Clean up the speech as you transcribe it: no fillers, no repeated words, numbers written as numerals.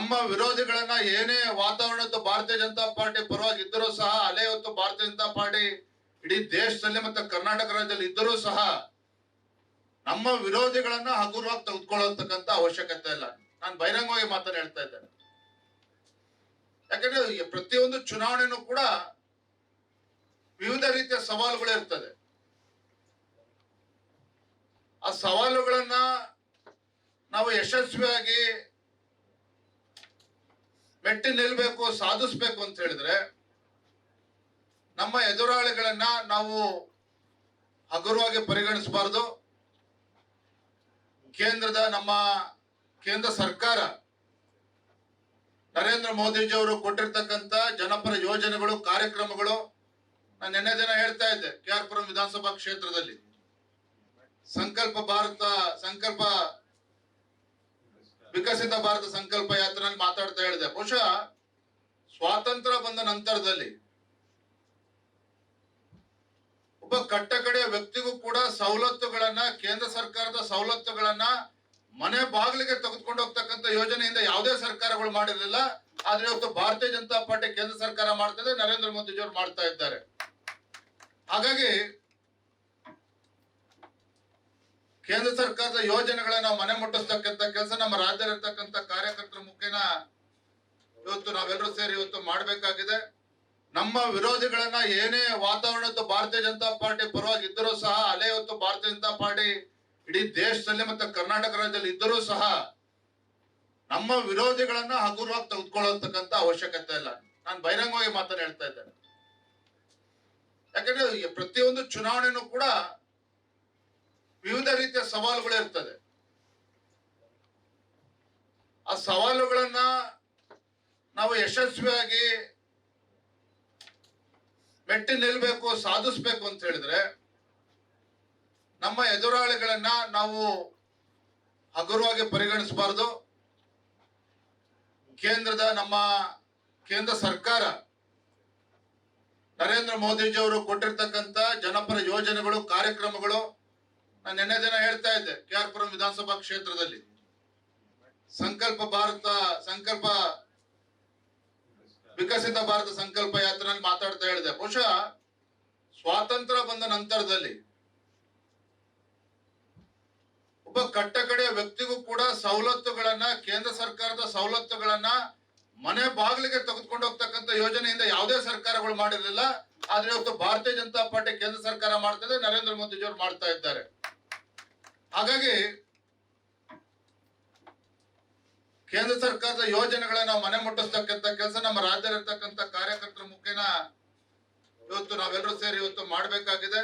ನಮ್ಮ ವಿರೋಧಿಗಳನ್ನ ಏನೇ ವಾತಾವರಣದ ಭಾರತೀಯ ಜನತಾ ಪಾರ್ಟಿ ಪರವಾಗಿ ಇದ್ದರೂ ಸಹ ಅಲೆ ಹೊತ್ತು ಭಾರತೀಯ ಜನತಾ ಪಾರ್ಟಿ ಇಡೀ ದೇಶದಲ್ಲಿ ಮತ್ತೆ ಕರ್ನಾಟಕ ರಾಜ್ಯದಲ್ಲಿ ಇದ್ದರೂ ಸಹ ನಮ್ಮ ವಿರೋಧಿಗಳನ್ನ ಹಗುರವಾಗಿ ತೆಗೆದುಕೊಳ್ಳತಕ್ಕಂತ ಅವಶ್ಯಕತೆ ಇಲ್ಲ. ನಾನು ಬಹಿರಂಗವಾಗಿ ಮಾತನ್ನ ಹೇಳ್ತಾ ಇದ್ದೇನೆ. ಯಾಕಂದ್ರೆ ಪ್ರತಿಯೊಂದು ಚುನಾವಣೆನೂ ಕೂಡ ವಿವಿಧ ರೀತಿಯ ಸವಾಲುಗಳು ಇರ್ತದೆ. ಆ ಸವಾಲುಗಳನ್ನ ನಾವು ಯಶಸ್ವಿಯಾಗಿ ಮೆಟ್ಟಿ ನಿಲ್ಬೇಕು, ಸಾಧಿಸ್ಬೇಕು ಅಂತ ಹೇಳಿದ್ರೆ ನಮ್ಮ ಎದುರಾಳಿಗಳನ್ನ ನಾವು ಹಗುರವಾಗಿ ಪರಿಗಣಿಸಬಾರದು. ನಮ್ಮ ಕೇಂದ್ರ ಸರ್ಕಾರ ನರೇಂದ್ರ ಮೋದಿಜಿ ಅವರು ಕೊಟ್ಟಿರ್ತಕ್ಕಂಥ ಜನಪರ ಯೋಜನೆಗಳು, ಕಾರ್ಯಕ್ರಮಗಳು, ನಾನು ನಿನ್ನೆ ದಿನ ಹೇಳ್ತಾ ಇದ್ದೆ KR ಪುರಂ ವಿಧಾನಸಭಾ ಕ್ಷೇತ್ರದಲ್ಲಿ ಸಂಕಲ್ಪ ವಿಕಸಿತ ಭಾರತ ಸಂಕಲ್ಪ ಯಾತ್ರೆಯಲ್ಲಿ ಮಾತಾಡ್ತಾ ಹೇಳಿದೆ. ಬಹುಶಃ ಸ್ವಾತಂತ್ರ್ಯ ಬಂದ ನಂತರದಲ್ಲಿ ಒಬ್ಬ ಕಟ್ಟಕಡೆಯ ವ್ಯಕ್ತಿಗೂ ಕೂಡ ಸವಲತ್ತುಗಳನ್ನ, ಕೇಂದ್ರ ಸರ್ಕಾರದ ಸವಲತ್ತುಗಳನ್ನ ಮನೆ ಬಾಗಿಲಿಗೆ ತೆಗೆದುಕೊಂಡು ಹೋಗ್ತಕ್ಕಂಥ ಯೋಜನೆಯಿಂದ ಯಾವುದೇ ಸರ್ಕಾರಗಳು ಮಾಡಿರಲಿಲ್ಲ. ಆದ್ರೆ ಇವತ್ತು ಭಾರತೀಯ ಜನತಾ ಪಾರ್ಟಿ ಕೇಂದ್ರ ಸರ್ಕಾರ ಮಾಡ್ತಾ ಇದೆ, ನರೇಂದ್ರ ಮೋದಿಜಿ ಅವರು ಮಾಡ್ತಾ ಇದ್ದಾರೆ. ಹಾಗಾಗಿ ಕೇಂದ್ರ ಸರ್ಕಾರದ ಯೋಜನೆಗಳನ್ನ ನಾವು ಮನೆ ಮುಟ್ಟಿಸ್ತಕ್ಕಂಥ ಕೆಲಸ ನಮ್ಮ ರಾಜ್ಯದಲ್ಲಿರ್ತಕ್ಕಂಥ ಕಾರ್ಯಕರ್ತರ ಮುಖೇನ ಇವತ್ತು ನಾವೆಲ್ಲರೂ ಸೇರಿ ಇವತ್ತು ಮಾಡಬೇಕಾಗಿದೆ. ನಮ್ಮ ವಿರೋಧಿಗಳನ್ನ ಏನೇ ವಾತಾವರಣದ ಭಾರತೀಯ ಜನತಾ ಪಾರ್ಟಿ ಪರವಾಗಿ ಇದ್ದರೂ ಸಹ ಅಲೆ ಹೊತ್ತು ಭಾರತೀಯ ಜನತಾ ಪಾರ್ಟಿ ಇಡೀ ದೇಶದಲ್ಲಿ ಮತ್ತೆ ಕರ್ನಾಟಕ ರಾಜ್ಯದಲ್ಲಿ ಇದ್ದರೂ ಸಹ ನಮ್ಮ ವಿರೋಧಿಗಳನ್ನ ಹಗುರವಾಗಿ ತೆಗೆದುಕೊಳ್ಳತಕ್ಕಂತ ಅವಶ್ಯಕತೆ ಇಲ್ಲ. ನಾನು ಬಹಿರಂಗವಾಗಿ ಮಾತನ್ನ ಹೇಳ್ತಾ ಇದ್ದೇನೆ. ಯಾಕಂದ್ರೆ ಪ್ರತಿಯೊಂದು ಚುನಾವಣೆನೂ ಕೂಡ ವಿವಿಧ ರೀತಿಯ ಸವಾಲುಗಳು ಇರ್ತದೆ. ಆ ಸವಾಲುಗಳನ್ನ ನಾವು ಯಶಸ್ವಿಯಾಗಿ ಮೆಟ್ಟಿ ನಿಲ್ಬೇಕು, ಸಾಧಿಸ್ಬೇಕು ಅಂತ ಹೇಳಿದ್ರೆ ನಮ್ಮ ಎದುರಾಳಿಗಳನ್ನ ನಾವು ಹಗುರವಾಗಿ ಪರಿಗಣಿಸಬಾರದು. ನಮ್ಮ ಕೇಂದ್ರ ಸರ್ಕಾರ ನರೇಂದ್ರ ಮೋದಿಜಿ ಅವರು ಕೊಟ್ಟಿರ್ತಕ್ಕಂಥ ಜನಪರ ಯೋಜನೆಗಳು, ಕಾರ್ಯಕ್ರಮಗಳು, ನಾನು ನಿನ್ನೆ ದಿನ ಹೇಳ್ತಾ ಇದ್ದೆ KR ಪುರಂ ವಿಧಾನಸಭಾ ಕ್ಷೇತ್ರದಲ್ಲಿ ಸಂಕಲ್ಪ ವಿಕಸಿತ ಭಾರತ ಸಂಕಲ್ಪ ಯಾತ್ರೆಯಲ್ಲಿ ಮಾತಾಡ್ತಾ ಹೇಳಿದೆ. ಬಹುಶಃ ಸ್ವಾತಂತ್ರ್ಯ ಬಂದ ನಂತರದಲ್ಲಿ ಒಬ್ಬ ಕಟ್ಟಕಡೆಯ ವ್ಯಕ್ತಿಗೂ ಕೂಡ ಸವಲತ್ತುಗಳನ್ನ, ಕೇಂದ್ರ ಸರ್ಕಾರದ ಸವಲತ್ತುಗಳನ್ನ ಮನೆ ಬಾಗಿಲಿಗೆ ತೆಗೆದುಕೊಂಡು ಹೋಗ್ತಕ್ಕಂಥ ಯೋಜನೆಯಿಂದ ಯಾವುದೇ ಸರ್ಕಾರಗಳು ಮಾಡಿರಲಿಲ್ಲ. ಆದ್ರೆ ಇವತ್ತು ಭಾರತೀಯ ಜನತಾ ಪಾರ್ಟಿ ಕೇಂದ್ರ ಸರ್ಕಾರ ಮಾಡ್ತಾ ಇದೆ, ನರೇಂದ್ರ ಮೋದಿಜಿ ಅವರು ಮಾಡ್ತಾ ಇದ್ದಾರೆ. ಹಾಗಾಗಿ ಕೇಂದ್ರ ಸರ್ಕಾರದ ಯೋಜನೆಗಳನ್ನ ನಾವು ಮನೆ ಮುಟ್ಟಿಸ್ತಕ್ಕಂಥ ಕೆಲಸ ನಮ್ಮ ರಾಜ್ಯದಲ್ಲಿರ್ತಕ್ಕಂಥ ಕಾರ್ಯಕರ್ತರ ಮುಖೇನ ಇವತ್ತು ನಾವೆಲ್ಲರೂ ಸೇರಿ ಇವತ್ತು ಮಾಡಬೇಕಾಗಿದೆ.